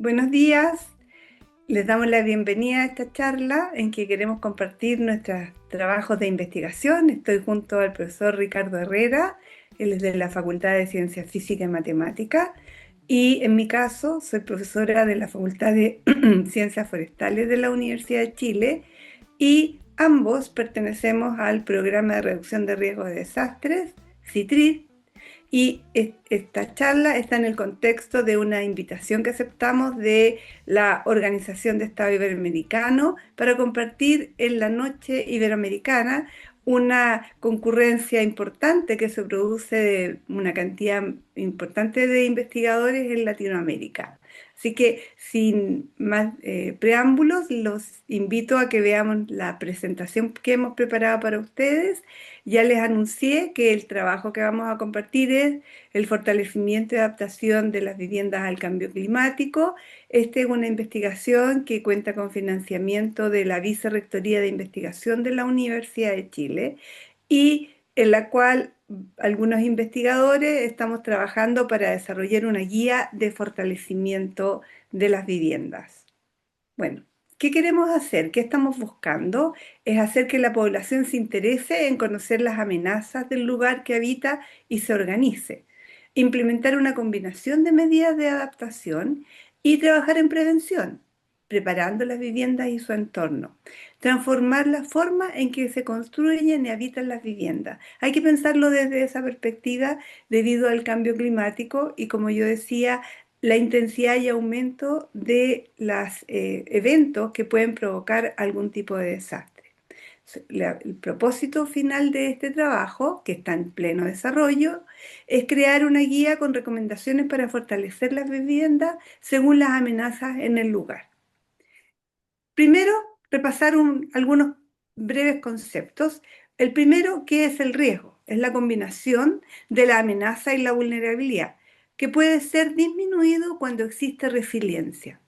Buenos días, les damos la bienvenida a esta charla en que queremos compartir nuestros trabajos de investigación. Estoy junto al profesor Ricardo Herrera, él es de la Facultad de Ciencias Físicas y Matemáticas, y en mi caso soy profesora de la Facultad de Ciencias Forestales de la Universidad de Chile, y ambos pertenecemos al Programa de Reducción de Riesgos de Desastres, CITRID, y esta charla está en el contexto de una invitación que aceptamos de la Organización de Estado Iberoamericano para compartir en la Noche Iberoamericana una concurrencia importante que se produce de una cantidad importante de investigadores en Latinoamérica. Así que sin más preámbulos, los invito a que veamos la presentación que hemos preparado para ustedes. Ya les anuncié que el trabajo que vamos a compartir es el fortalecimiento y adaptación de las viviendas al cambio climático. Esta es una investigación que cuenta con financiamiento de la Vicerrectoría de Investigación de la Universidad de Chile y en la cual algunos investigadores estamos trabajando para desarrollar una guía de fortalecimiento de las viviendas. Bueno, ¿qué queremos hacer? ¿Qué estamos buscando? Es hacer que la población se interese en conocer las amenazas del lugar que habita y se organice. Implementar una combinación de medidas de adaptación y trabajar en prevención, preparando las viviendas y su entorno. Transformar la forma en que se construyen y habitan las viviendas. Hay que pensarlo desde esa perspectiva debido al cambio climático y, como yo decía, la intensidad y aumento de los eventos que pueden provocar algún tipo de desastre. El propósito final de este trabajo, que está en pleno desarrollo, es crear una guía con recomendaciones para fortalecer las viviendas según las amenazas en el lugar. Primero, repasar algunos breves conceptos. El primero, ¿qué es el riesgo? Es la combinación de la amenaza y la vulnerabilidad, que puede ser disminuido cuando existe resiliencia.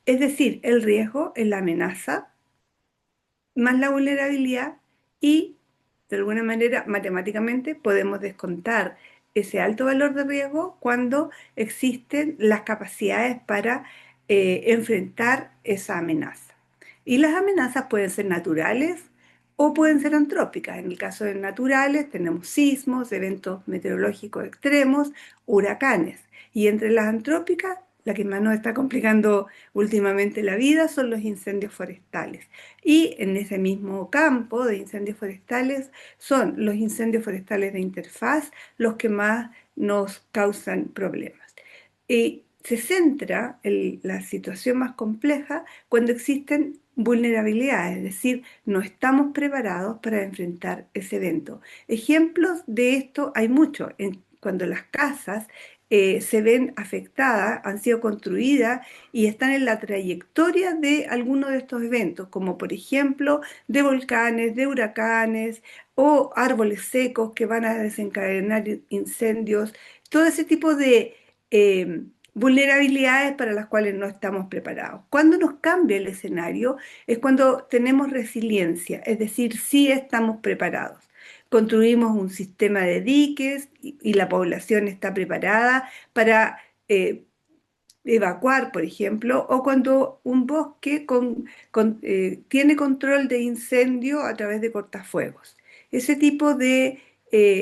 Es decir, el riesgo es la amenaza más la vulnerabilidad y, de alguna manera, matemáticamente podemos descontar ese alto valor de riesgo cuando existen las capacidades para enfrentar esa amenaza. Y las amenazas pueden ser naturales o pueden ser antrópicas. En el caso de naturales tenemos sismos, eventos meteorológicos extremos, huracanes. Y entre las antrópicas, la que más nos está complicando últimamente la vida son los incendios forestales. Y en ese mismo campo de incendios forestales son los incendios forestales de interfaz los que más nos causan problemas. Y se centra la situación más compleja cuando existen vulnerabilidades, es decir, no estamos preparados para enfrentar ese evento. Ejemplos de esto hay muchos. Cuando las casas se ven afectadas, han sido construidas y están en la trayectoria de algunos de estos eventos, como por ejemplo de volcanes, de huracanes o árboles secos que van a desencadenar incendios, todo ese tipo de vulnerabilidades para las cuales no estamos preparados. Cuando nos cambia el escenario es cuando tenemos resiliencia, es decir, sí estamos preparados. Construimos un sistema de diques y la población está preparada para evacuar, por ejemplo, o cuando un bosque tiene control de incendio a través de cortafuegos. Ese tipo de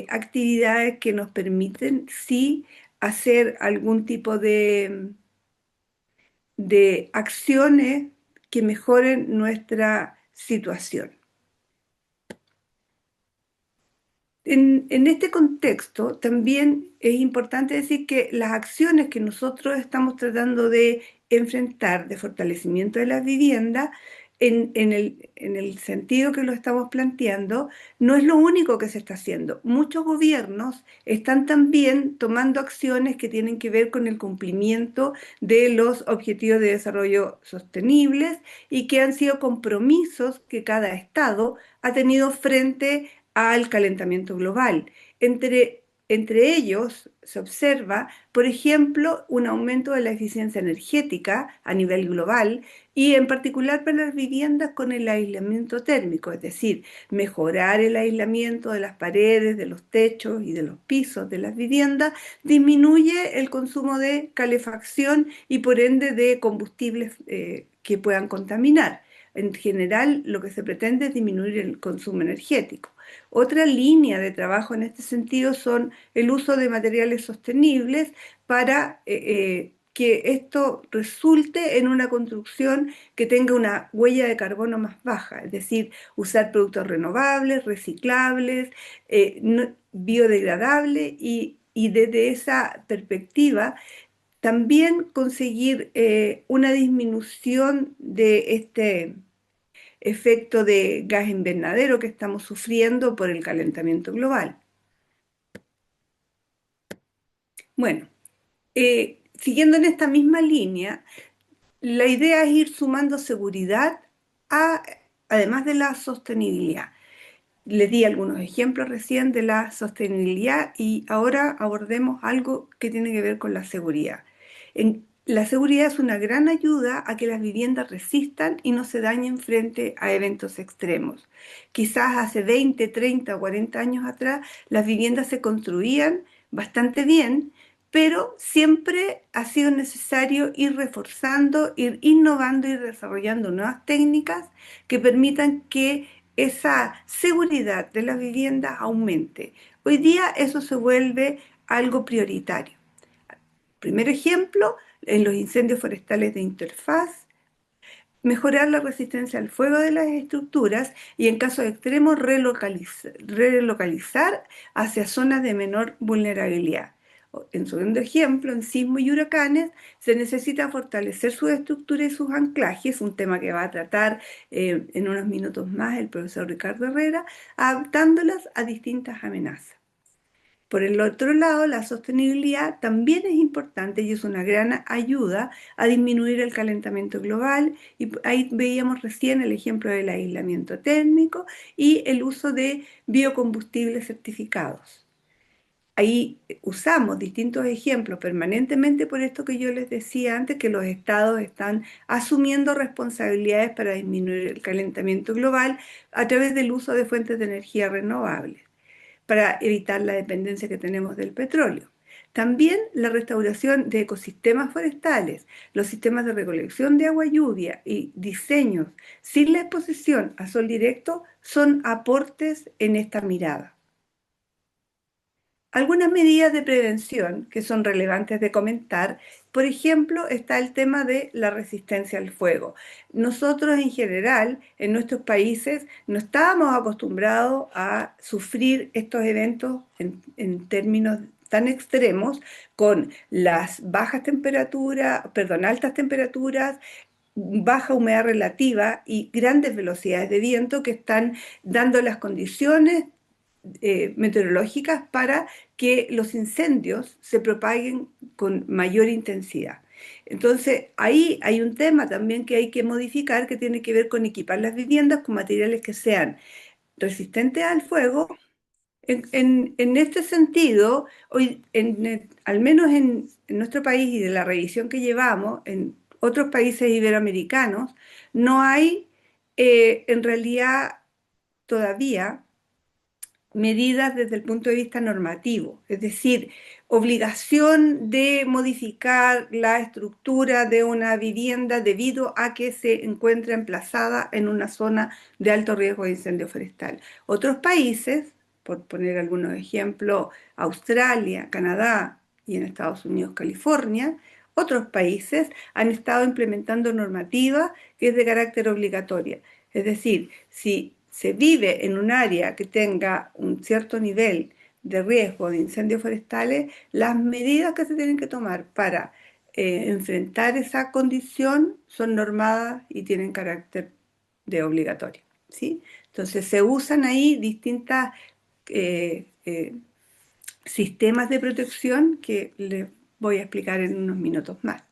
actividades que nos permiten, sí, hacer algún tipo de acciones que mejoren nuestra situación. En este contexto, también es importante decir que las acciones que nosotros estamos tratando de enfrentar de fortalecimiento de las viviendas, en el sentido que lo estamos planteando, no es lo único que se está haciendo. Muchos gobiernos están también tomando acciones que tienen que ver con el cumplimiento de los objetivos de desarrollo sostenibles y que han sido compromisos que cada estado ha tenido frente al calentamiento global. Entre Entre ellos se observa, por ejemplo, un aumento de la eficiencia energética a nivel global y en particular para las viviendas con el aislamiento térmico, es decir, mejorar el aislamiento de las paredes, de los techos y de los pisos de las viviendas disminuye el consumo de calefacción y por ende de combustibles que puedan contaminar. En general, lo que se pretende es disminuir el consumo energético. Otra línea de trabajo en este sentido son el uso de materiales sostenibles para que esto resulte en una construcción que tenga una huella de carbono más baja, es decir, usar productos renovables, reciclables, biodegradables y desde esa perspectiva también conseguir una disminución de este efecto de gas invernadero que estamos sufriendo por el calentamiento global. Bueno, siguiendo en esta misma línea, la idea es ir sumando seguridad a, además de la sostenibilidad. Les di algunos ejemplos recién de la sostenibilidad y ahora abordemos algo que tiene que ver con la seguridad. La seguridad es una gran ayuda a que las viviendas resistan y no se dañen frente a eventos extremos. Quizás hace 20, 30 o 40 años atrás las viviendas se construían bastante bien, pero siempre ha sido necesario ir reforzando, ir innovando y desarrollando nuevas técnicas que permitan que esa seguridad de la vivienda aumente. Hoy día eso se vuelve algo prioritario. Primer ejemplo, en los incendios forestales de interfaz, mejorar la resistencia al fuego de las estructuras y en caso extremo relocalizar hacia zonas de menor vulnerabilidad. En segundo ejemplo, en sismos y huracanes se necesita fortalecer su estructura y sus anclajes, un tema que va a tratar en unos minutos más el profesor Ricardo Herrera, adaptándolas a distintas amenazas. Por el otro lado, la sostenibilidad también es importante y es una gran ayuda a disminuir el calentamiento global. Y ahí veíamos recién el ejemplo del aislamiento térmico y el uso de biocombustibles certificados. Ahí usamos distintos ejemplos permanentemente por esto que yo les decía antes, que los estados están asumiendo responsabilidades para disminuir el calentamiento global a través del uso de fuentes de energía renovables para evitar la dependencia que tenemos del petróleo. También la restauración de ecosistemas forestales, los sistemas de recolección de agua lluvia y diseños sin la exposición a sol directo son aportes en esta mirada. Algunas medidas de prevención que son relevantes de comentar, por ejemplo, está el tema de la resistencia al fuego. Nosotros en general, en nuestros países, no estábamos acostumbrados a sufrir estos eventos en términos tan extremos con las bajas temperaturas, perdón, altas temperaturas, baja humedad relativa y grandes velocidades de viento que están dando las condiciones meteorológicas para que los incendios se propaguen con mayor intensidad. Entonces, ahí hay un tema también que hay que modificar que tiene que ver con equipar las viviendas con materiales que sean resistentes al fuego. En este sentido, hoy, al menos en nuestro país y de la revisión que llevamos en otros países iberoamericanos, no hay en realidad todavía medidas desde el punto de vista normativo, es decir, obligación de modificar la estructura de una vivienda debido a que se encuentra emplazada en una zona de alto riesgo de incendio forestal. Otros países, por poner algunos ejemplos, Australia, Canadá y en Estados Unidos, California, otros países han estado implementando normativa que es de carácter obligatoria. Es decir, si se vive en un área que tenga un cierto nivel de riesgo de incendios forestales, las medidas que se tienen que tomar para enfrentar esa condición son normadas y tienen carácter de obligatorio, ¿sí? Entonces se usan ahí distintas sistemas de protección que les voy a explicar en unos minutos más.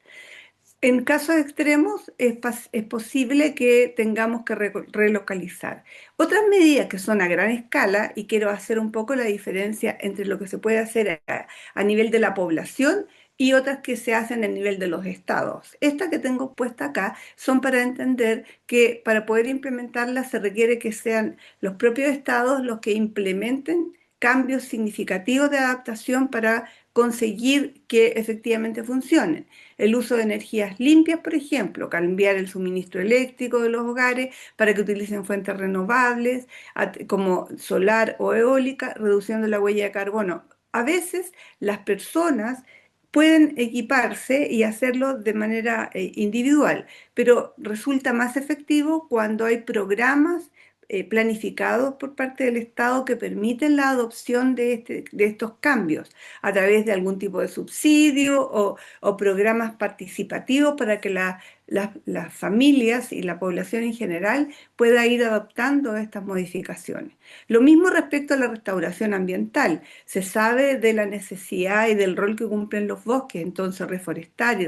En casos extremos es posible que tengamos que relocalizar. Otras medidas que son a gran escala, y quiero hacer un poco la diferencia entre lo que se puede hacer a nivel de la población y otras que se hacen a nivel de los estados. Estas que tengo puesta acá son para entender que para poder implementarlas se requiere que sean los propios estados los que implementen cambios significativos de adaptación para conseguir que efectivamente funcionen. El uso de energías limpias, por ejemplo, cambiar el suministro eléctrico de los hogares para que utilicen fuentes renovables como solar o eólica, reduciendo la huella de carbono. A veces las personas pueden equiparse y hacerlo de manera individual, pero resulta más efectivo cuando hay programas planificados por parte del Estado que permiten la adopción de estos cambios a través de algún tipo de subsidio o programas participativos para que las familias y la población en general pueda ir adoptando estas modificaciones. Lo mismo respecto a la restauración ambiental. Se sabe de la necesidad y del rol que cumplen los bosques, entonces reforestar y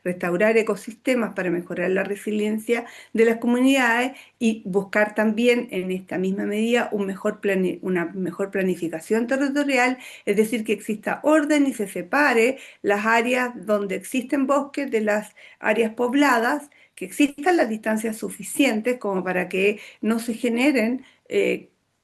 restaurar ecosistemas para mejorar la resiliencia de las comunidades y buscar también en esta misma medida una mejor planificación territorial, es decir, que exista orden y se separe las áreas donde existen bosques de las áreas pobladas, que existan las distancias suficientes como para que no se generen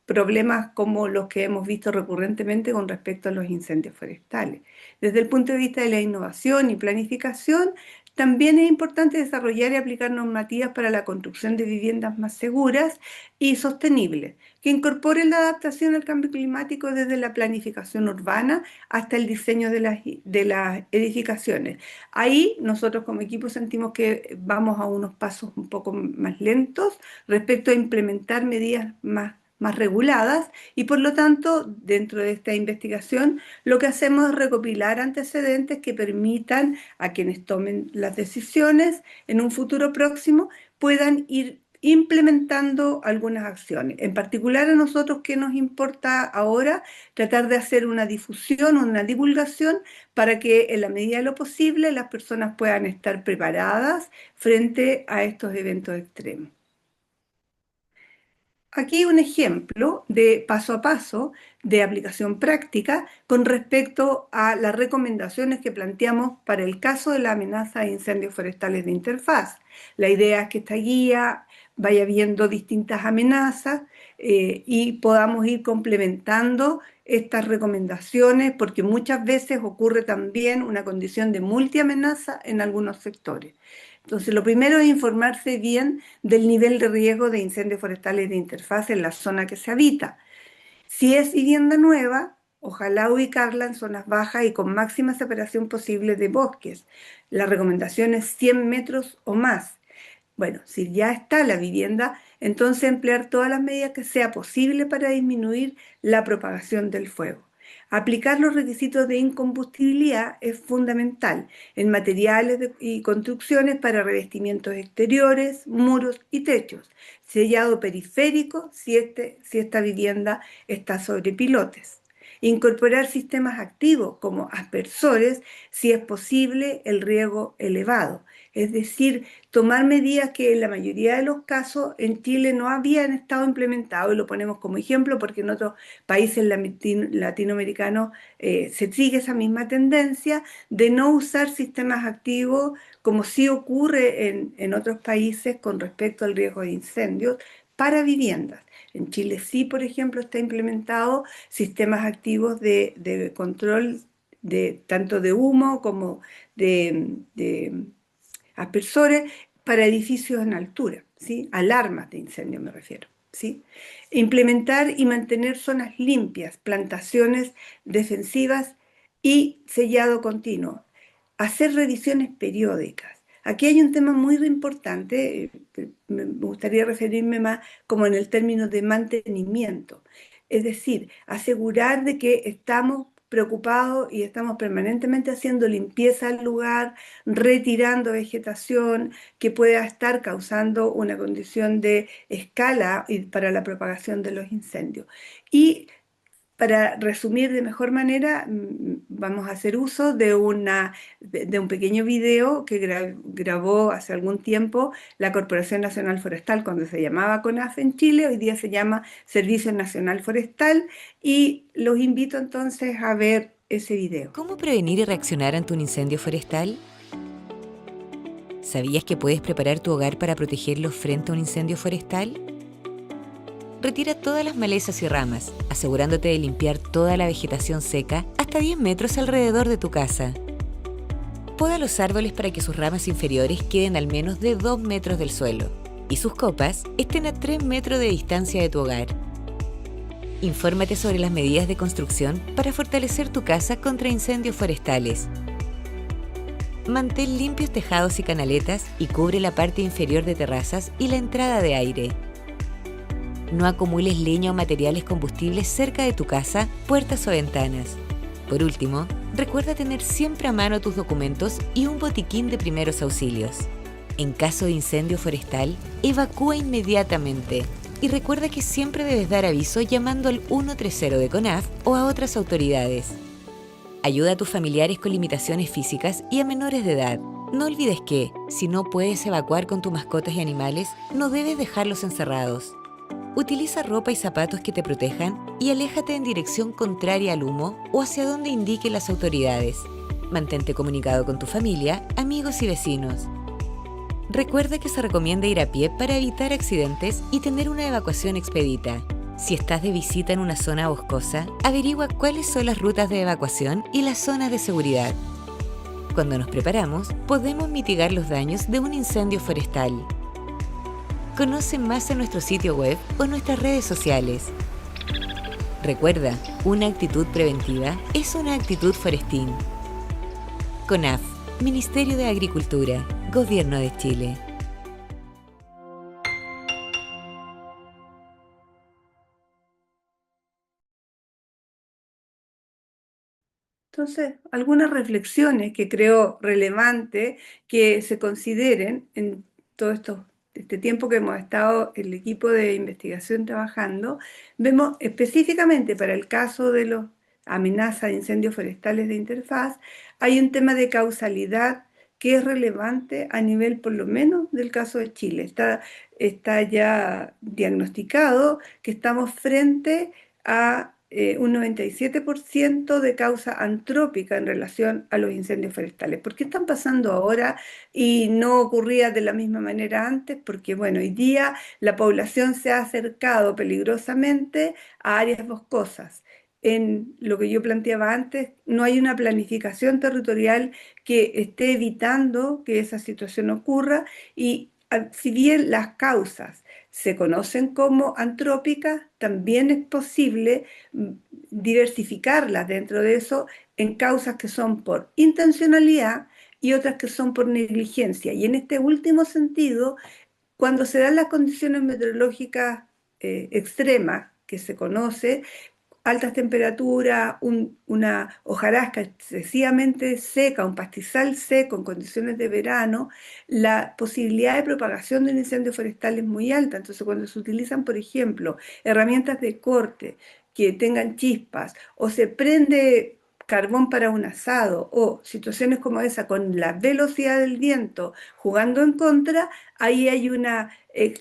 problemas como los que hemos visto recurrentemente con respecto a los incendios forestales. Desde el punto de vista de la innovación y planificación, también es importante desarrollar y aplicar normativas para la construcción de viviendas más seguras y sostenibles, que incorporen la adaptación al cambio climático desde la planificación urbana hasta el diseño de las edificaciones. Ahí nosotros como equipo sentimos que vamos a unos pasos un poco más lentos respecto a implementar medidas más reguladas y por lo tanto dentro de esta investigación lo que hacemos es recopilar antecedentes que permitan a quienes tomen las decisiones en un futuro próximo puedan ir implementando algunas acciones. En particular a nosotros, ¿qué nos importa ahora? Tratar de hacer una difusión, una divulgación para que en la medida de lo posible las personas puedan estar preparadas frente a estos eventos extremos. Aquí un ejemplo de paso a paso de aplicación práctica con respecto a las recomendaciones que planteamos para el caso de la amenaza de incendios forestales de interfaz. La idea es que esta guía vaya viendo distintas amenazas y podamos ir complementando estas recomendaciones porque muchas veces ocurre también una condición de multiamenaza en algunos sectores. Entonces, lo primero es informarse bien del nivel de riesgo de incendios forestales de interfaz en la zona que se habita. Si es vivienda nueva, ojalá ubicarla en zonas bajas y con máxima separación posible de bosques. La recomendación es 100 metros o más. Bueno, si ya está la vivienda, entonces emplear todas las medidas que sea posible para disminuir la propagación del fuego. Aplicar los requisitos de incombustibilidad es fundamental en materiales y construcciones para revestimientos exteriores, muros y techos. Sellado periférico si esta vivienda está sobre pilotes. Incorporar sistemas activos como aspersores si es posible el riego elevado. Es decir, tomar medidas que en la mayoría de los casos en Chile no habían estado implementadas, y lo ponemos como ejemplo porque en otros países latinoamericanos se sigue esa misma tendencia de no usar sistemas activos como sí ocurre en otros países con respecto al riesgo de incendios para viviendas. En Chile sí, por ejemplo, está implementado sistemas activos de control tanto de humo como de aspersores para edificios en altura, ¿sí? Alarmas de incendio me refiero, ¿sí? Implementar y mantener zonas limpias, plantaciones defensivas y sellado continuo. Hacer revisiones periódicas. Aquí hay un tema muy importante, me gustaría referirme más como en el término de mantenimiento. Es decir, asegurar de que estamos preocupados y estamos permanentemente haciendo limpieza al lugar, retirando vegetación que pueda estar causando una condición de escala para la propagación de los incendios. Y Para resumir de mejor manera, vamos a hacer uso de un pequeño video que grabó hace algún tiempo la Corporación Nacional Forestal cuando se llamaba CONAF en Chile, hoy día se llama Servicio Nacional Forestal y los invito entonces a ver ese video. ¿Cómo prevenir y reaccionar ante un incendio forestal? ¿Sabías que puedes preparar tu hogar para protegerlo frente a un incendio forestal? Retira todas las malezas y ramas, asegurándote de limpiar toda la vegetación seca hasta 10 metros alrededor de tu casa. Poda los árboles para que sus ramas inferiores queden al menos de 2 metros del suelo y sus copas estén a 3 metros de distancia de tu hogar. Infórmate sobre las medidas de construcción para fortalecer tu casa contra incendios forestales. Mantén limpios tejados y canaletas y cubre la parte inferior de terrazas y la entrada de aire. No acumules leña o materiales combustibles cerca de tu casa, puertas o ventanas. Por último, recuerda tener siempre a mano tus documentos y un botiquín de primeros auxilios. En caso de incendio forestal, evacúa inmediatamente y recuerda que siempre debes dar aviso llamando al 130 de CONAF o a otras autoridades. Ayuda a tus familiares con limitaciones físicas y a menores de edad. No olvides que, si no puedes evacuar con tus mascotas y animales, no debes dejarlos encerrados. Utiliza ropa y zapatos que te protejan y aléjate en dirección contraria al humo o hacia donde indiquen las autoridades. Mantente comunicado con tu familia, amigos y vecinos. Recuerda que se recomienda ir a pie para evitar accidentes y tener una evacuación expedita. Si estás de visita en una zona boscosa, averigua cuáles son las rutas de evacuación y las zonas de seguridad. Cuando nos preparamos, podemos mitigar los daños de un incendio forestal. Conoce más en nuestro sitio web o en nuestras redes sociales. Recuerda, una actitud preventiva es una actitud forestal. CONAF, Ministerio de Agricultura, Gobierno de Chile. Entonces, algunas reflexiones que creo relevante que se consideren en todo este tiempo que hemos estado el equipo de investigación trabajando, vemos específicamente para el caso de los amenazas de incendios forestales de interfaz, hay un tema de causalidad que es relevante a nivel por lo menos del caso de Chile. Está ya diagnosticado que estamos frente a un 97% de causa antrópica en relación a los incendios forestales. ¿Por qué están pasando ahora y no ocurría de la misma manera antes? Porque, bueno, hoy día la población se ha acercado peligrosamente a áreas boscosas. En lo que yo planteaba antes, no hay una planificación territorial que esté evitando que esa situación ocurra y si bien las causas se conocen como antrópicas, también es posible diversificarlas dentro de eso en causas que son por intencionalidad y otras que son por negligencia. Y en este último sentido, cuando se dan las condiciones meteorológicas extremas que se conoce, altas temperaturas, una hojarasca excesivamente seca, un pastizal seco en condiciones de verano, la posibilidad de propagación de un incendio forestal es muy alta. Entonces, cuando se utilizan, por ejemplo, herramientas de corte que tengan chispas o se prende carbón para un asado o situaciones como esa con la velocidad del viento jugando en contra, ahí hay una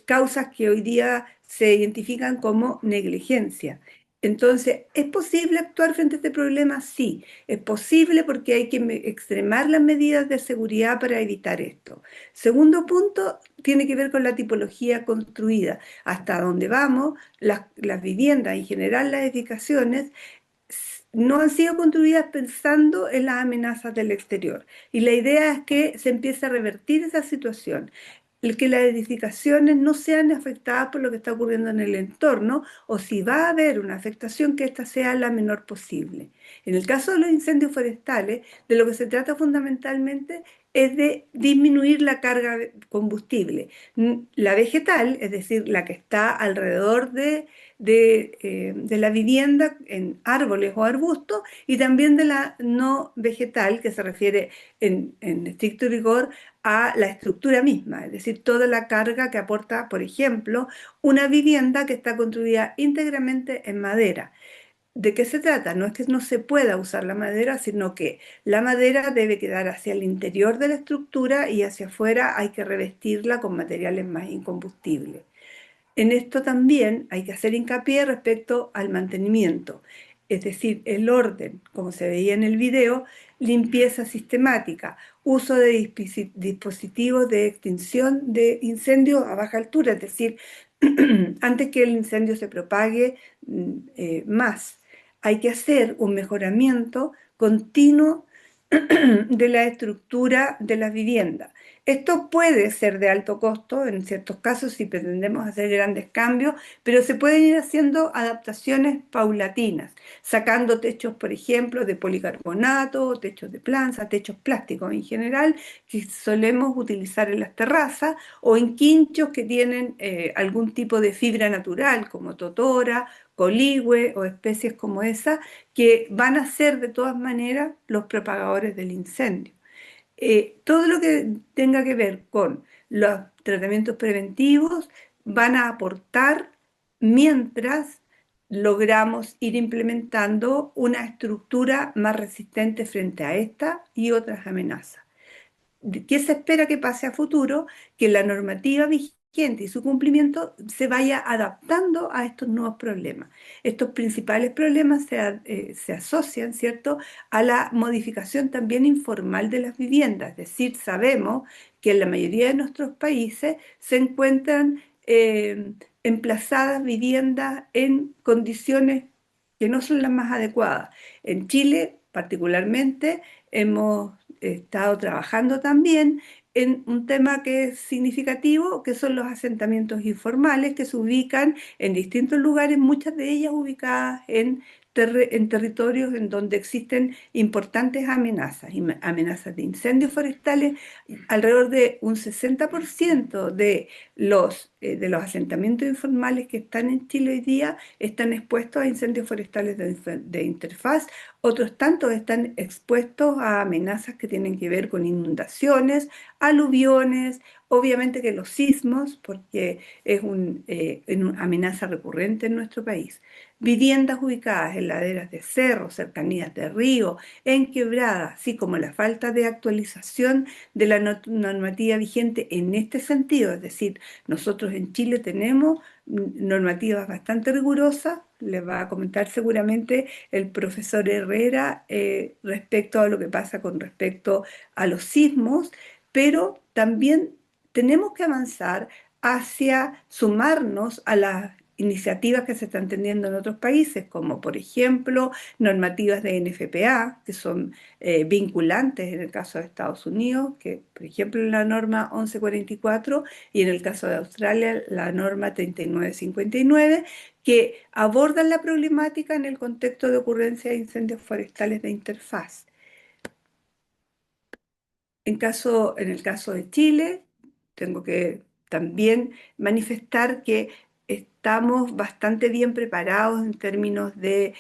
causas que hoy día se identifican como negligencia. Entonces, ¿es posible actuar frente a este problema? Sí, es posible porque hay que extremar las medidas de seguridad para evitar esto. Segundo punto, tiene que ver con la tipología construida. Hasta donde vamos, las viviendas, en general las edificaciones, no han sido construidas pensando en las amenazas del exterior. Y la idea es que se empiece a revertir esa situación, el que las edificaciones no sean afectadas por lo que está ocurriendo en el entorno, o si va a haber una afectación, que ésta sea la menor posible. En el caso de los incendios forestales, de lo que se trata fundamentalmente es de disminuir la carga de combustible. La vegetal, es decir, la que está alrededor de la vivienda en árboles o arbustos, y también de la no vegetal, que se refiere en estricto rigor a la estructura misma, es decir, toda la carga que aporta, por ejemplo, una vivienda que está construida íntegramente en madera. ¿De qué se trata? No es que no se pueda usar la madera, sino que la madera debe quedar hacia el interior de la estructura y hacia afuera hay que revestirla con materiales más incombustibles. En esto también hay que hacer hincapié respecto al mantenimiento, es decir, el orden, como se veía en el video, limpieza sistemática, uso de dispositivos de extinción de incendios a baja altura, es decir, antes que el incendio se propague más. Hay que hacer un mejoramiento continuo de la estructura de las viviendas. Esto puede ser de alto costo en ciertos casos si pretendemos hacer grandes cambios, pero se pueden ir haciendo adaptaciones paulatinas, sacando techos, por ejemplo, de policarbonato, techos de plancha, techos plásticos en general, que solemos utilizar en las terrazas, o en quinchos que tienen algún tipo de fibra natural, como totora, coligüe o especies como esa, que van a ser de todas maneras los propagadores del incendio. Todo lo que tenga que ver con los tratamientos preventivos van a aportar mientras logramos ir implementando una estructura más resistente frente a esta y otras amenazas. ¿Qué se espera que pase a futuro? Que la normativa vigente y su cumplimiento se vaya adaptando a estos nuevos problemas. Estos principales problemas se asocian, ¿cierto?, a la modificación también informal de las viviendas. Es decir, sabemos que en la mayoría de nuestros países se encuentran emplazadas viviendas en condiciones que no son las más adecuadas. En Chile, particularmente, hemos estado trabajando también en un tema que es significativo, que son los asentamientos informales que se ubican en distintos lugares, muchas de ellas ubicadas en territorios en donde existen importantes amenazas, amenazas de incendios forestales. Alrededor de un 60% de los asentamientos informales que están en Chile hoy día están expuestos a incendios forestales de interfaz. Otros tantos están expuestos a amenazas que tienen que ver con inundaciones, aluviones, obviamente que los sismos, porque es una amenaza recurrente en nuestro país. Viviendas ubicadas en laderas de cerros, cercanías de ríos, en quebradas, así como la falta de actualización de la normativa vigente en este sentido. Es decir, nosotros en Chile tenemos normativas bastante rigurosas, les va a comentar seguramente el profesor Herrera respecto a lo que pasa con respecto a los sismos, pero también tenemos que avanzar hacia sumarnos a las iniciativas que se están teniendo en otros países, como por ejemplo normativas de NFPA, que son vinculantes en el caso de Estados Unidos, que por ejemplo la norma 1144 y en el caso de Australia la norma 3959, que abordan la problemática en el contexto de ocurrencia de incendios forestales de interfaz. En el caso de Chile, tengo que también manifestar que estamos bastante bien preparados en términos de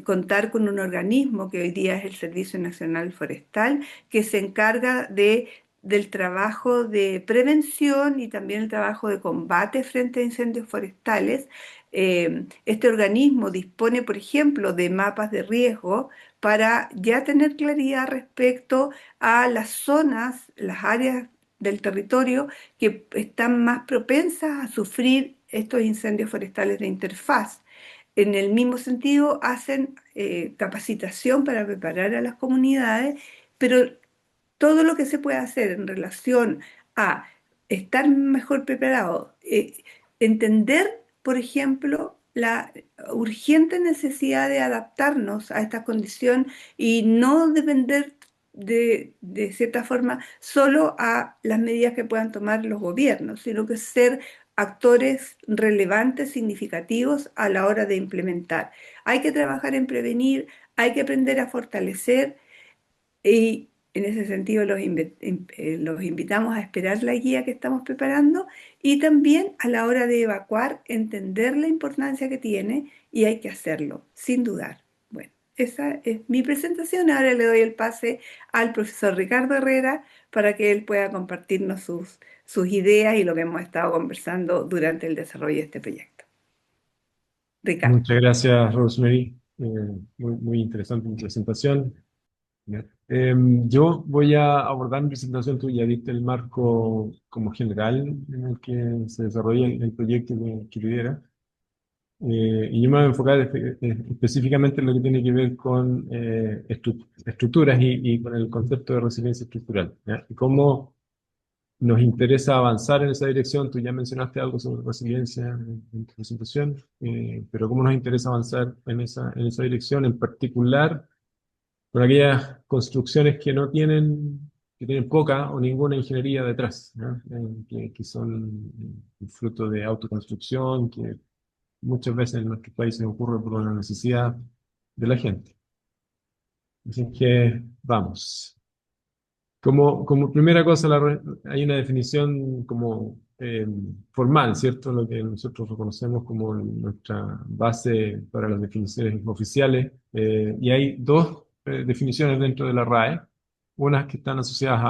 contar con un organismo que hoy día es el Servicio Nacional Forestal, que se encarga del trabajo de prevención y también el trabajo de combate frente a incendios forestales. Este organismo dispone, por ejemplo, de mapas de riesgo para ya tener claridad respecto a las zonas, las áreas del territorio que están más propensas a sufrir estos incendios forestales de interfaz. En el mismo sentido, hacen capacitación para preparar a las comunidades, pero todo lo que se puede hacer en relación a estar mejor preparado, entender, por ejemplo, la urgente necesidad de adaptarnos a esta condición y no depender de cierta forma solo a las medidas que puedan tomar los gobiernos, sino que ser actores relevantes, significativos a la hora de implementar. Hay que trabajar en prevenir, hay que aprender a fortalecer y en ese sentido los invitamos a esperar la guía que estamos preparando y también a la hora de evacuar, entender la importancia que tiene y hay que hacerlo, sin dudar. Bueno, esa es mi presentación. Ahora le doy el pase al profesor Ricardo Herrera para que él pueda compartirnos sus ideas y lo que hemos estado conversando durante el desarrollo de este proyecto. Ricardo. Muchas gracias, Rosemary. Muy interesante mi presentación. Ya. Yo voy a abordar mi presentación, tú ya viste el marco como general en el que se desarrolla el proyecto que lidera. Y yo me voy a enfocar específicamente en lo que tiene que ver con estructuras y con el concepto de resiliencia estructural. ¿Ya? Y cómo nos interesa avanzar en esa dirección. Tú ya mencionaste algo sobre resiliencia en tu presentación, pero cómo nos interesa avanzar en esa dirección, en particular con aquellas construcciones que no tienen, que tienen poca o ninguna ingeniería detrás, ¿no? Que son fruto de autoconstrucción, que muchas veces en nuestros países ocurre por una necesidad de la gente. Así que vamos. Como primera cosa, hay una definición como formal, ¿cierto? Lo que nosotros reconocemos como nuestra base para las definiciones oficiales. Y hay dos definiciones dentro de la RAE, unas que están asociadas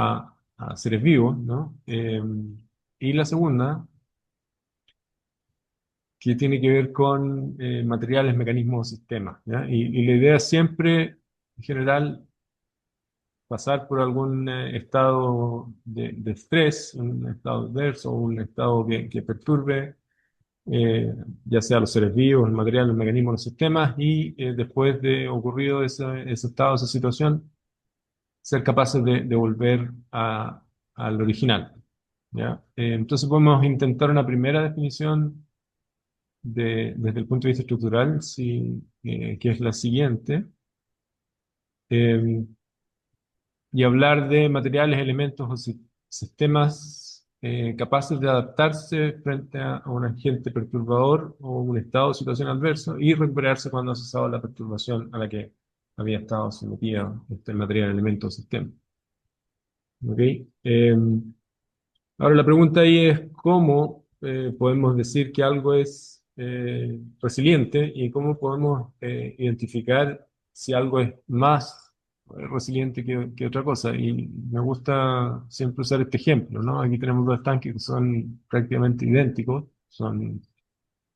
a seres vivos, ¿no? Y la segunda, que tiene que ver con materiales, mecanismos, sistemas, ¿ya? Y la idea es siempre, en general, pasar por algún estado de estrés, un estado adverso, un estado que perturbe, eh, ya sea los seres vivos, el material, el mecanismo, los sistemas, y después de ocurrido ese estado, esa situación, ser capaces de volver al original. ¿Ya? Entonces podemos intentar una primera definición desde el punto de vista estructural, que es la siguiente. Eh, y hablar de materiales, elementos o sistemas capaces de adaptarse frente a un agente perturbador o un estado o situación adverso y recuperarse cuando ha cesado la perturbación a la que había estado sometido este material, elemento o sistema. ¿Ok? Ahora la pregunta ahí es cómo podemos decir que algo es resiliente y cómo podemos identificar si algo es más resiliente que otra cosa. Y me gusta siempre usar este ejemplo, ¿no? Aquí tenemos dos estanques que son prácticamente idénticos, son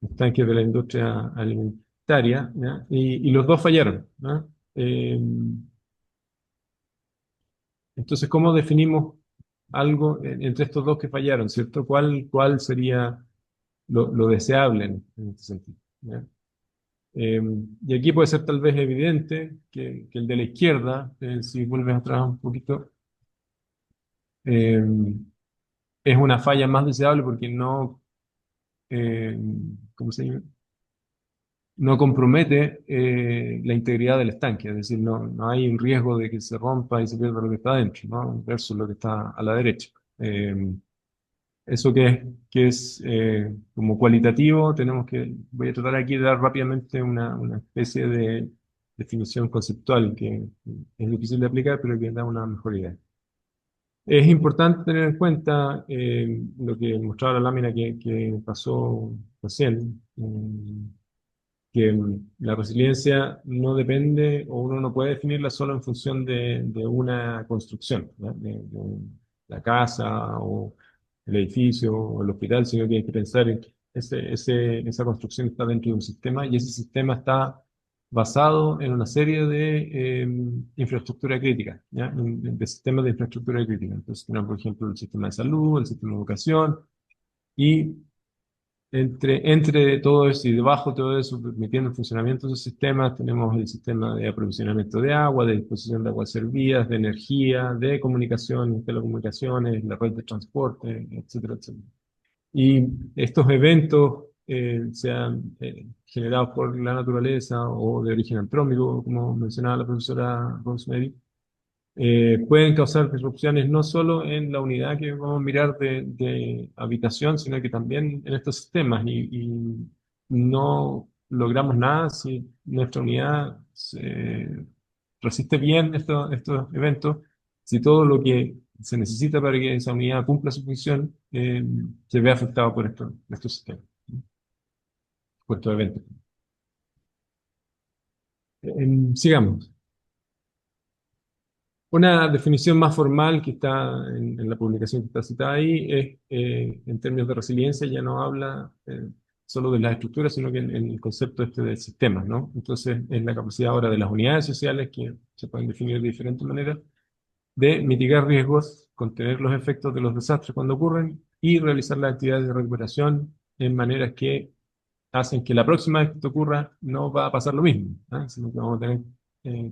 estanques de la industria alimentaria, ¿ya? Y los dos fallaron, ¿no? Entonces, ¿cómo definimos algo entre estos dos que fallaron, ¿cierto? ¿Cuál sería lo deseable en este sentido? ¿Ya? Eh, y aquí puede ser tal vez evidente que el de la izquierda, si vuelves atrás un poquito, eh, es una falla más deseable porque eh, ¿cómo se llama? No compromete la integridad del estanque, es decir, no hay un riesgo de que se rompa y se pierda lo que está adentro, ¿no? Versus lo que está a la derecha. Eso que es como cualitativo, voy a tratar aquí de dar rápidamente una especie de definición conceptual que es difícil de aplicar, pero que da una mejor idea. Es importante tener en cuenta lo que mostraba la lámina que pasó recién, que la resiliencia no depende o uno no puede definirla solo en función de una construcción, ¿ya? De la casa o el edificio o el hospital, sino que hay que pensar en que esa construcción está dentro de un sistema y ese sistema está basado en una serie de infraestructura crítica, ¿ya? De sistemas de infraestructura crítica. Entonces tenemos, por ejemplo, el sistema de salud, el sistema de educación y entre todo eso y debajo de todo eso, permitiendo el funcionamiento de esos sistemas, tenemos el sistema de aprovisionamiento de agua, de disposición de aguas servidas, de energía, de comunicaciones, telecomunicaciones, la red de transporte, etcétera, etcétera. Y estos eventos, sean generados por la naturaleza o de origen antrópico, como mencionaba la profesora Rosemary, pueden causar disrupciones no solo en la unidad que vamos a mirar de habitación, sino que también en estos sistemas. Y no logramos nada si nuestra unidad resiste bien estos eventos, si todo lo que se necesita para que esa unidad cumpla su función se ve afectado por estos sistemas, por estos eventos. Sigamos. Una definición más formal que está en la publicación que está citada ahí es, en términos de resiliencia, ya no habla solo de las estructuras, sino que en el concepto este del sistema, ¿no? Entonces, es la capacidad ahora de las unidades sociales, que se pueden definir de diferentes maneras, de mitigar riesgos, contener los efectos de los desastres cuando ocurren y realizar las actividades de recuperación en maneras que hacen que la próxima vez que esto ocurra no va a pasar lo mismo, ¿ah? Sino que vamos a tener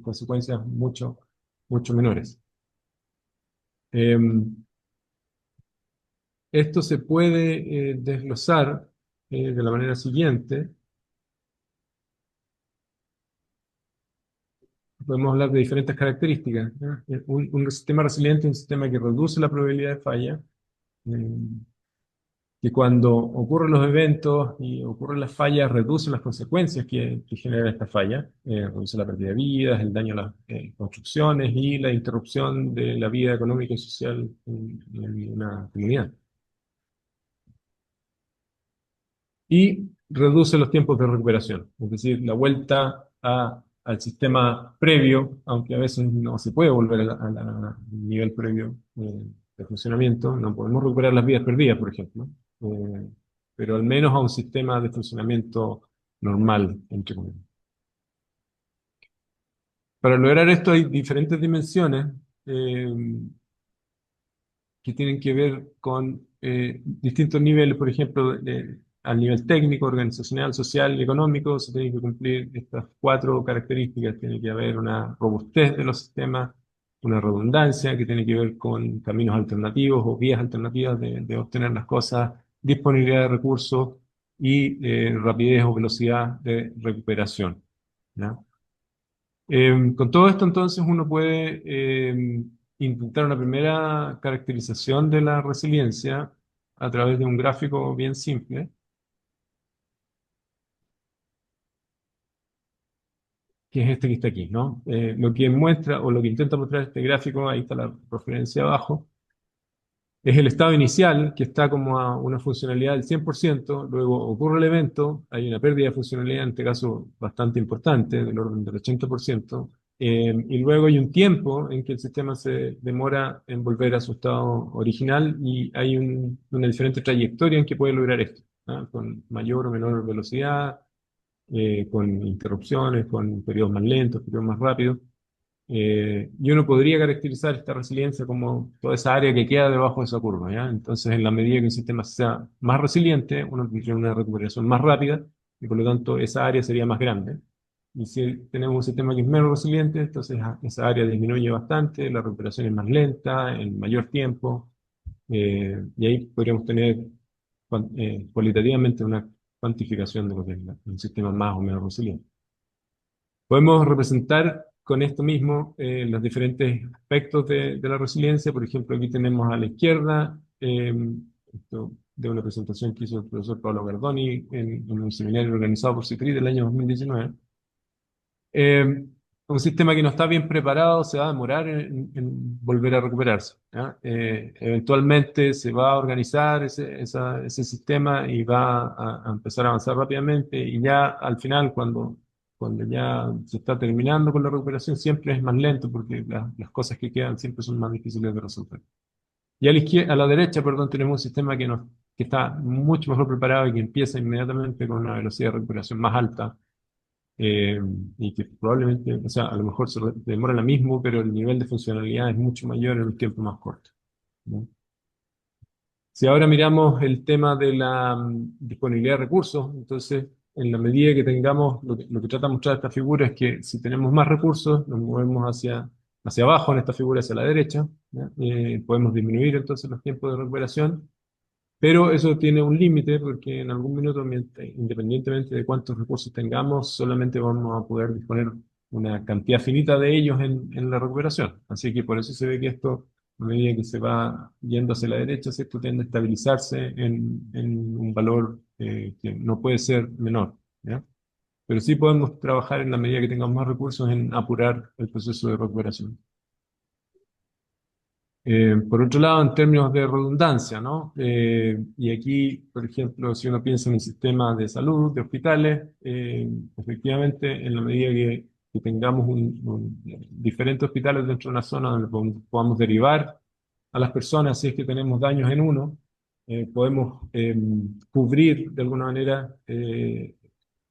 consecuencias mucho menores. Esto se puede desglosar de la manera siguiente. Podemos hablar de diferentes características, ¿no? Un sistema resiliente es un sistema que reduce la probabilidad de falla, eh, que cuando ocurren los eventos y ocurren las fallas, reduce las consecuencias que genera esta falla, reduce la pérdida de vidas, el daño a las construcciones y la interrupción de la vida económica y social en una comunidad. Y reduce los tiempos de recuperación, es decir, la vuelta al sistema previo, aunque a veces no se puede volver al nivel previo de funcionamiento, no podemos recuperar las vidas perdidas, por ejemplo, eh, pero al menos a un sistema de funcionamiento normal, entre comillas. Para lograr esto hay diferentes dimensiones. eh, que tienen que ver con distintos niveles, por ejemplo, al nivel técnico, organizacional, social y económico, se tienen que cumplir estas cuatro características. Tiene que haber una robustez de los sistemas, una redundancia que tiene que ver con caminos alternativos o vías alternativas de obtener las cosas, disponibilidad de recursos y rapidez o velocidad de recuperación, ¿ya? Con todo esto, entonces, uno puede intentar una primera caracterización de la resiliencia a través de un gráfico bien simple, que es este que está aquí, ¿no? Lo que muestra, o lo que intenta mostrar este gráfico, ahí está la referencia abajo, es el estado inicial, que está como a una funcionalidad del 100%, luego ocurre el evento, hay una pérdida de funcionalidad, en este caso bastante importante, del orden del 80%, y luego hay un tiempo en que el sistema se demora en volver a su estado original y hay una diferente trayectoria en que puede lograr esto, ¿ah? Con mayor o menor velocidad, con interrupciones, con periodos más lentos, periodos más rápidos. Y uno podría caracterizar esta resiliencia como toda esa área que queda debajo de esa curva, ¿ya? Entonces, en la medida que un sistema sea más resiliente, uno tendría una recuperación más rápida y por lo tanto esa área sería más grande. Y si tenemos un sistema que es menos resiliente, entonces esa área disminuye bastante, la recuperación es más lenta, en mayor tiempo, y ahí podríamos tener cualitativamente una cuantificación de lo que es un sistema más o menos resiliente. Podemos representar con esto mismo los diferentes aspectos de la resiliencia. Por ejemplo, aquí tenemos a la izquierda, esto de una presentación que hizo el profesor Pablo Gardoni en un seminario organizado por CITRI del año 2019. Un sistema que no está bien preparado se va a demorar en volver a recuperarse, ¿ya? Eventualmente se va a organizar ese sistema y va a empezar a avanzar rápidamente y ya al final, cuando ya se está terminando con la recuperación, siempre es más lento porque las cosas que quedan siempre son más difíciles de resolver. Y a la derecha, perdón, tenemos un sistema que está mucho mejor preparado y que empieza inmediatamente con una velocidad de recuperación más alta, eh, y que probablemente, o sea, a lo mejor se demora lo mismo, pero el nivel de funcionalidad es mucho mayor en un tiempo más corto, ¿no? Si ahora miramos el tema de la disponibilidad de recursos, entonces, en la medida que tengamos, lo que trata de mostrar esta figura es que si tenemos más recursos, nos movemos hacia abajo en esta figura, hacia la derecha, ¿ya? Podemos disminuir entonces los tiempos de recuperación, pero eso tiene un límite porque en algún minuto, independientemente de cuántos recursos tengamos, solamente vamos a poder disponer una cantidad finita de ellos en la recuperación. Así que por eso se ve que esto, a medida que se va yendo hacia la derecha, esto tiende a estabilizarse en un valor que no puede ser menor, ¿ya? Pero sí podemos trabajar en la medida que tengamos más recursos en apurar el proceso de recuperación. Por otro lado, en términos de redundancia, ¿no? Y aquí, por ejemplo, si uno piensa en el sistema de salud, de hospitales, efectivamente, en la medida que tengamos diferentes hospitales dentro de una zona donde podamos derivar a las personas si es que tenemos daños en uno, podemos cubrir de alguna manera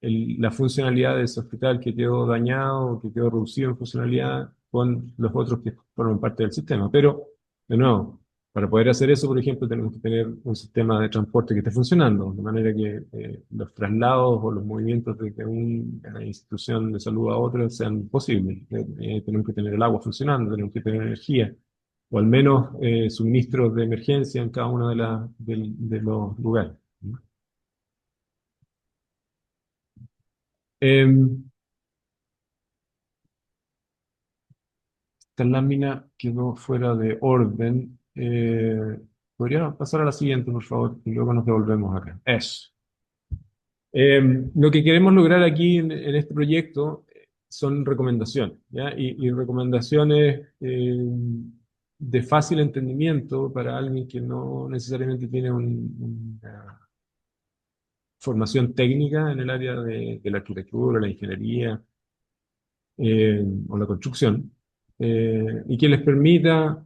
la funcionalidad de ese hospital que quedó dañado o que quedó reducido en funcionalidad con los otros que forman parte del sistema. Pero, de nuevo, para poder hacer eso, por ejemplo, tenemos que tener un sistema de transporte que esté funcionando, de manera que los traslados o los movimientos de una institución de salud a otra sean posibles. Tenemos que tener el agua funcionando, tenemos que tener energía, o al menos suministros de emergencia en cada uno de los lugares. Em, Esta lámina quedó fuera de orden. ¿Podría pasar a la siguiente, por favor? Y luego nos devolvemos acá. Eso. Lo que queremos lograr aquí en este proyecto son recomendaciones, ¿ya? Y recomendaciones de fácil entendimiento para alguien que no necesariamente tiene una formación técnica en el área de la arquitectura, la ingeniería o la construcción, y que les permita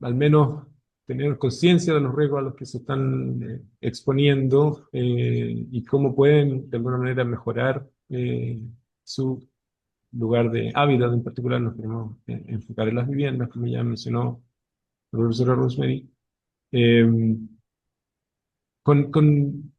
al menos tener conciencia de los riesgos a los que se están exponiendo y cómo pueden de alguna manera mejorar su lugar de hábitat. En particular nos queremos enfocar en las viviendas, como ya mencionó la profesora Rosemary, eh, con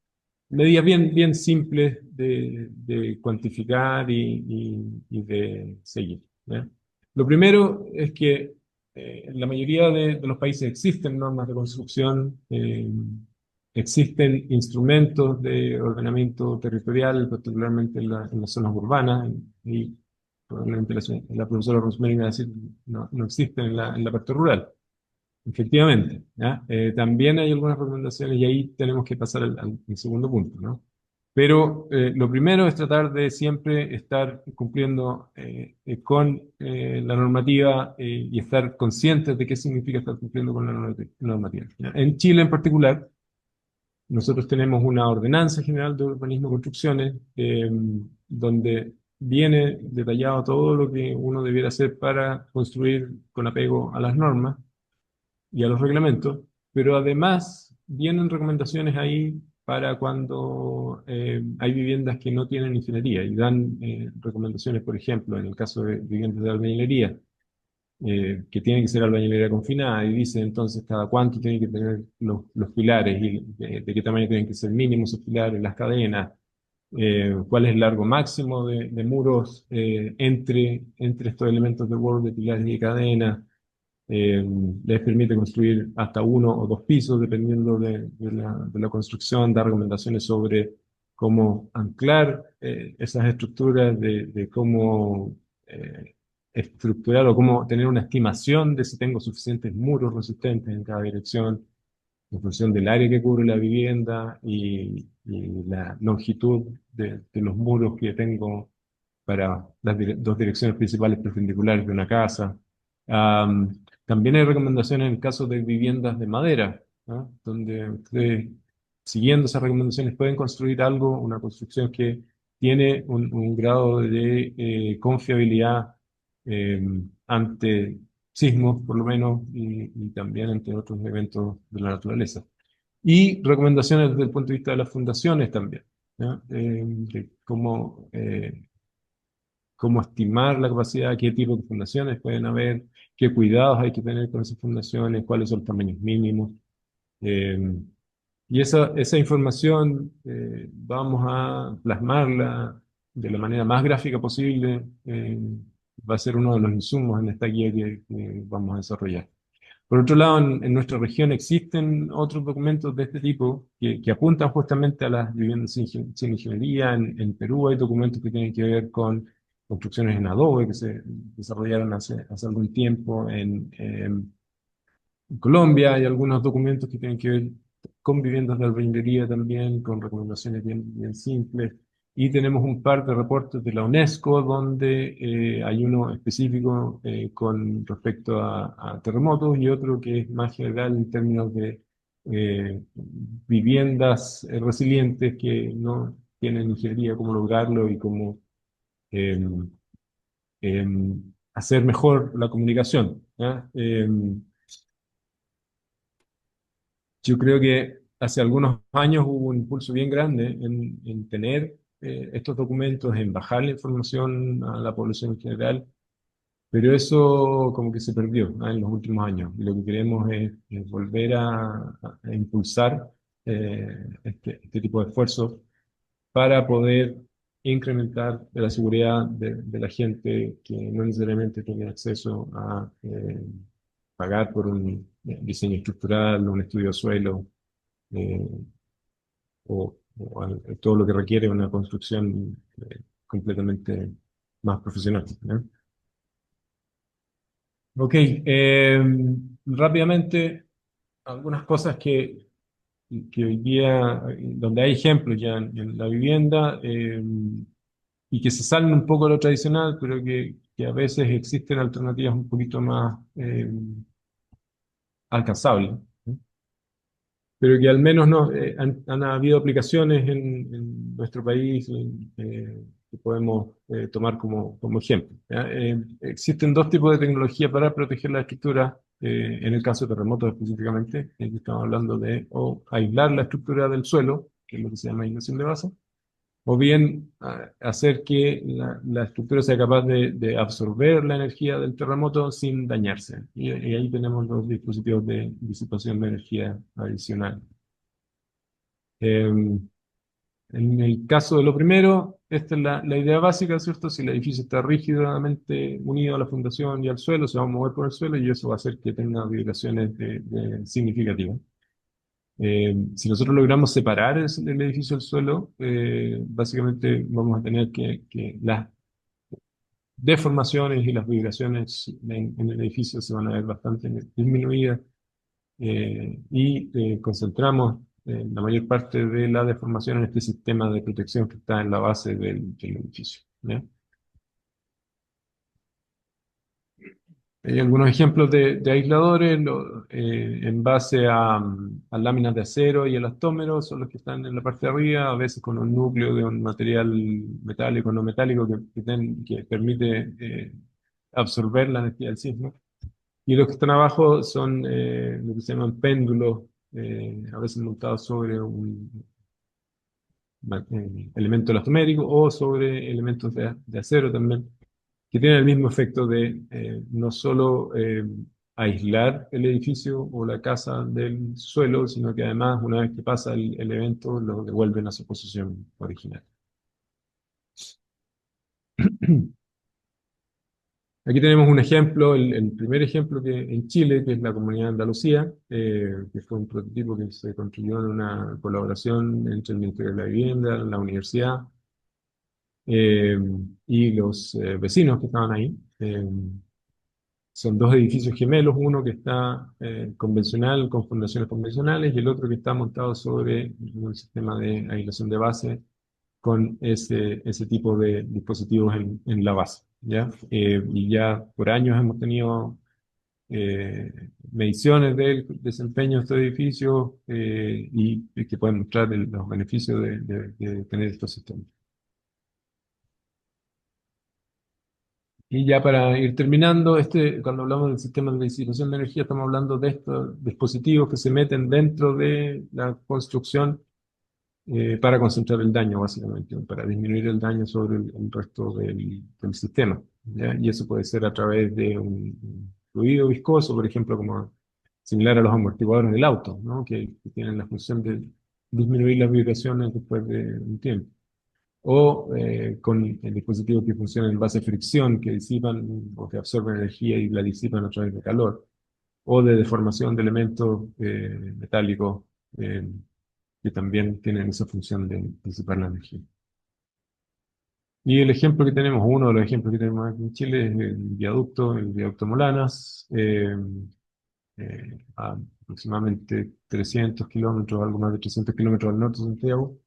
medidas bien simples de cuantificar y de seguir, ¿ya? Lo primero es que en la mayoría de los países existen normas de construcción, existen instrumentos de ordenamiento territorial, particularmente en las zonas urbanas, y probablemente la profesora Rosemary va a decir no existen en la parte rural. Efectivamente, ¿ya? También hay algunas recomendaciones y ahí tenemos que pasar al segundo punto, ¿no? Pero lo primero es tratar de siempre estar cumpliendo con la normativa y estar conscientes de qué significa estar cumpliendo con la normativa, ¿ya? En Chile en particular, nosotros tenemos una ordenanza general de urbanismo y construcciones donde viene detallado todo lo que uno debiera hacer para construir con apego a las normas y a los reglamentos, pero además vienen recomendaciones ahí para cuando hay viviendas que no tienen ingeniería y dan recomendaciones, por ejemplo, en el caso de viviendas de albañilería, que tiene que ser albañilería confinada y dice entonces cada cuánto tienen que tener los pilares y de qué tamaño tienen que ser mínimos esos pilares, las cadenas, cuál es el largo máximo de muros entre estos elementos de borde, pilares y cadenas. Eh, Les permite construir hasta uno o dos pisos, dependiendo de la construcción, da recomendaciones sobre cómo anclar esas estructuras, de cómo estructurar o cómo tener una estimación de si tengo suficientes muros resistentes en cada dirección, en función del área que cubre la vivienda y la longitud de los muros que tengo para las dos direcciones principales perpendiculares de una casa. También hay recomendaciones en el caso de viviendas de madera, ¿no? Donde ustedes, siguiendo esas recomendaciones, pueden construir algo, una construcción que tiene un grado de confiabilidad eh, ante sismos, por lo menos, y también ante otros eventos de la naturaleza. Y recomendaciones desde el punto de vista de las fundaciones también, ¿ya? De cómo estimar la capacidad, qué tipo de fundaciones pueden haber, qué cuidados hay que tener con esas fundaciones, cuáles son los tamaños mínimos. Eh, y esa información vamos a plasmarla de la manera más gráfica posible. Va a ser uno de los insumos en esta guía que vamos a desarrollar. Por otro lado, en nuestra región existen otros documentos de este tipo que apuntan justamente a las viviendas sin ingeniería. En Perú hay documentos que tienen que ver con construcciones en adobe que se desarrollaron hace algún tiempo. En Colombia hay algunos documentos que tienen que ver con viviendas de albañilería también, con recomendaciones bien simples. Y tenemos un par de reportes de la UNESCO donde hay uno específico con respecto a terremotos y otro que es más general en términos de viviendas resilientes que no tienen ingeniería, cómo lograrlo y cómo em, hacer mejor la comunicación, ¿ya? Yo creo que hace algunos años hubo un impulso bien grande en tener estos documentos, en bajar la información a la población en general, pero eso como que se perdió, ¿no? En los últimos años. Y lo que queremos es volver a impulsar este tipo de esfuerzos para poder incrementar la seguridad de la gente que no necesariamente tiene acceso a pagar por un diseño estructural, un estudio de suelo, eh, todo lo que requiere una construcción completamente más profesional, ¿no? Ok, rápidamente, algunas cosas que hoy día, donde hay ejemplos ya en la vivienda, y que se salen un poco de lo tradicional, pero que a veces existen alternativas un poquito más alcanzables, ¿no? Pero que al menos no, han habido aplicaciones en nuestro país que podemos tomar como ejemplo, ¿ya? Existen dos tipos de tecnología para proteger la estructura, en el caso de terremotos específicamente, que estamos hablando de o aislar la estructura del suelo, que es lo que se llama aislación de base, o bien hacer que la estructura sea capaz de absorber la energía del terremoto sin dañarse. Y ahí tenemos los dispositivos de disipación de energía adicional. En el caso de lo primero, esta es la idea básica, ¿cierto? Si el edificio está rígidamente unido a la fundación y al suelo, se va a mover por el suelo y eso va a hacer que tenga vibraciones significativas. Si nosotros logramos separar el edificio del suelo, básicamente vamos a tener que las deformaciones y las vibraciones en el edificio se van a ver bastante disminuidas, y concentramos la mayor parte de la deformación en este sistema de protección que está en la base del edificio, ¿ya? Hay algunos ejemplos de aisladores en base a láminas de acero y elastómeros, son los que están en la parte de arriba, a veces con un núcleo de un material metálico o no metálico que permite absorber la energía del sismo. Y los que están abajo son lo que se llaman péndulos, a veces montados sobre un elemento elastomérico o sobre elementos de acero también, que tienen el mismo efecto de no solo aislar el edificio o la casa del suelo, sino que además, una vez que pasa el evento, lo devuelven a su posición original. Aquí tenemos un ejemplo, el primer ejemplo que en Chile, que es la Comunidad de Andalucía, que fue un prototipo que se construyó en una colaboración entre el Ministerio de la Vivienda, la universidad, eh, y los vecinos que estaban ahí. Son dos edificios gemelos, uno que está convencional, con fundaciones convencionales, y el otro que está montado sobre un sistema de aislación de base con ese tipo de dispositivos en la base, ¿ya? Y ya por años hemos tenido mediciones del desempeño de estos edificios, y que pueden mostrar los beneficios de tener estos sistemas. Y ya para ir terminando, cuando hablamos del sistema de disipación de energía, estamos hablando de estos dispositivos que se meten dentro de la construcción para concentrar el daño, básicamente, para disminuir el daño sobre el resto del sistema, ¿ya? Y eso puede ser a través de un fluido viscoso, por ejemplo, como similar a los amortiguadores del auto, ¿no? Que tienen la función de disminuir las vibraciones después de un tiempo. O con dispositivos que funcionan en base a fricción, que disipan o que absorben energía y la disipan a través de calor, o de deformación de elementos metálicos, eh, que también tienen esa función de disipar la energía. Y el ejemplo que tenemos, uno de los ejemplos que tenemos aquí en Chile, es el viaducto Molanas, a aproximadamente 300 kilómetros, algo más de 300 kilómetros al norte de Santiago,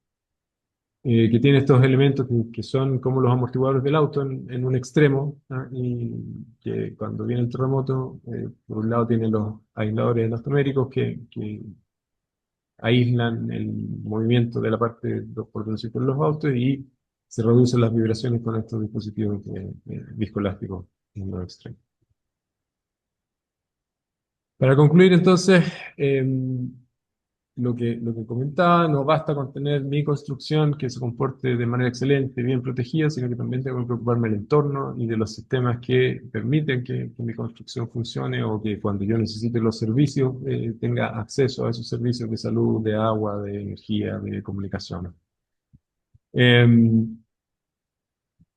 que tiene estos elementos que son como los amortiguadores del auto en un extremo, ¿ah? Y que cuando viene el terremoto, por un lado tiene los aisladores elastoméricos que aíslan el movimiento de la parte por donde circulan los autos, y se reducen las vibraciones con estos dispositivos viscoelásticos en los extremos. Para concluir, entonces, lo que comentaba, no basta con tener mi construcción que se comporte de manera excelente, bien protegida, sino que también tengo que preocuparme del entorno y de los sistemas que permiten que mi construcción funcione o que cuando yo necesite los servicios tenga acceso a esos servicios de salud, de agua, de energía, de comunicación. Em,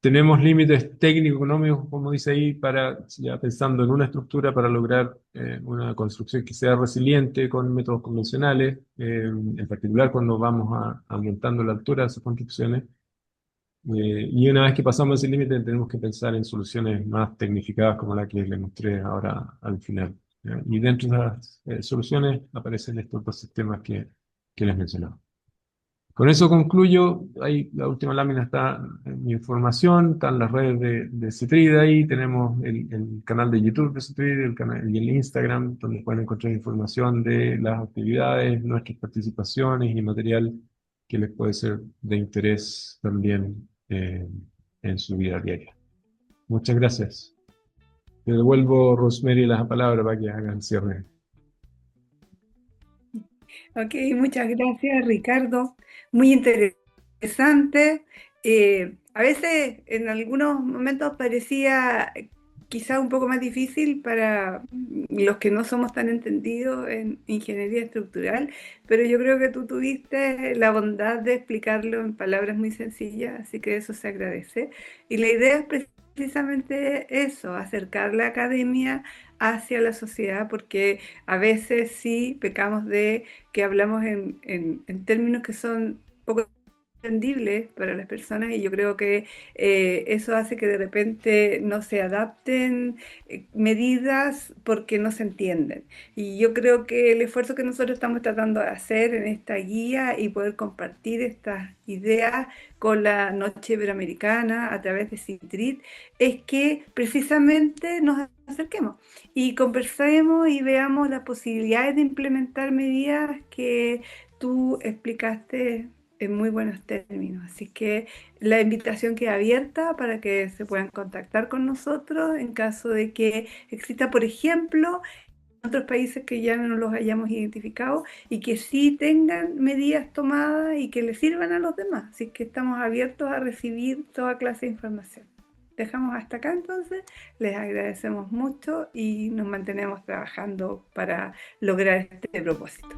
Tenemos límites técnico-económicos, como dice ahí, para, ya pensando en una estructura para lograr una construcción que sea resiliente con métodos convencionales, en particular cuando vamos aumentando la altura de esas construcciones. Y una vez que pasamos ese límite, tenemos que pensar en soluciones más tecnificadas como la que les mostré ahora al final. ¿Ya? Y dentro de las soluciones aparecen estos dos sistemas que les mencionaba. Con eso concluyo. Ahí la última lámina está en mi información, están las redes de Cetrida ahí, tenemos el canal de YouTube de Cetrida, el canal y el Instagram, donde pueden encontrar información de las actividades, nuestras participaciones y material que les puede ser de interés también en su vida diaria. Muchas gracias. Te devuelvo, Rosemary, la palabra para que hagan cierre. Ok, muchas gracias, Ricardo. Muy interesante. A veces, en algunos momentos, parecía quizá un poco más difícil para los que no somos tan entendidos en ingeniería estructural, pero yo creo que tú tuviste la bondad de explicarlo en palabras muy sencillas, así que eso se agradece. Y la idea es precisamente eso, acercar la academia hacia la sociedad, porque a veces sí pecamos de que hablamos en términos que son poco entendibles para las personas y yo creo que eso hace que de repente no se adapten medidas porque no se entienden. Y yo creo que el esfuerzo que nosotros estamos tratando de hacer en esta guía y poder compartir estas ideas con la Noche Iberoamericana a través de CITRIT es que precisamente nos acerquemos y conversemos y veamos las posibilidades de implementar medidas que tú explicaste en muy buenos términos. Así que la invitación queda abierta para que se puedan contactar con nosotros en caso de que exista, por ejemplo, otros países que ya no los hayamos identificado y que sí tengan medidas tomadas y que les sirvan a los demás. Así que estamos abiertos a recibir toda clase de información. Dejamos hasta acá entonces, les agradecemos mucho y nos mantenemos trabajando para lograr este propósito.